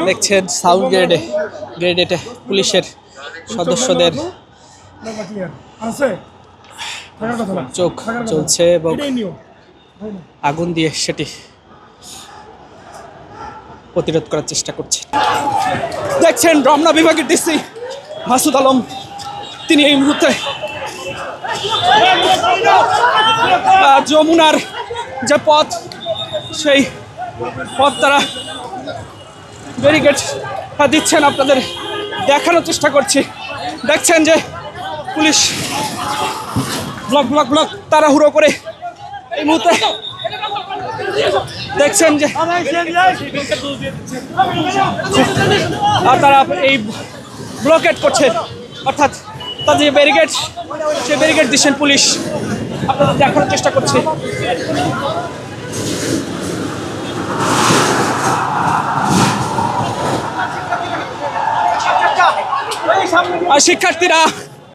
দেখছেন সাউথ গ্রেডে পুলিশের সদস্যদের চোখ চলছে এবং আগুন দিয়ে সেটি প্রতিরোধ করার চেষ্টা করছে। দেখছেন রমনা বিভাগের ডিসি মাসুদ আলম, তিনি এই মুহূর্তে যমুনার যে পথ, সেই পথ তারা ব্যারিকেড দিচ্ছেন, আপনাদের দেখানোর চেষ্টা করছি। দেখছেন যে পুলিশ ব্লক তাড়াহুড়ো করে এই মুহূর্তে দেখছেন যে তারা এই ব্লকেট করছে, অর্থাৎ তাদের যে ব্যারিকেড, সেই ব্যারিকেড দিচ্ছেন পুলিশ, আপনাদের দেখানোর চেষ্টা করছে। শিক্ষার্থীরা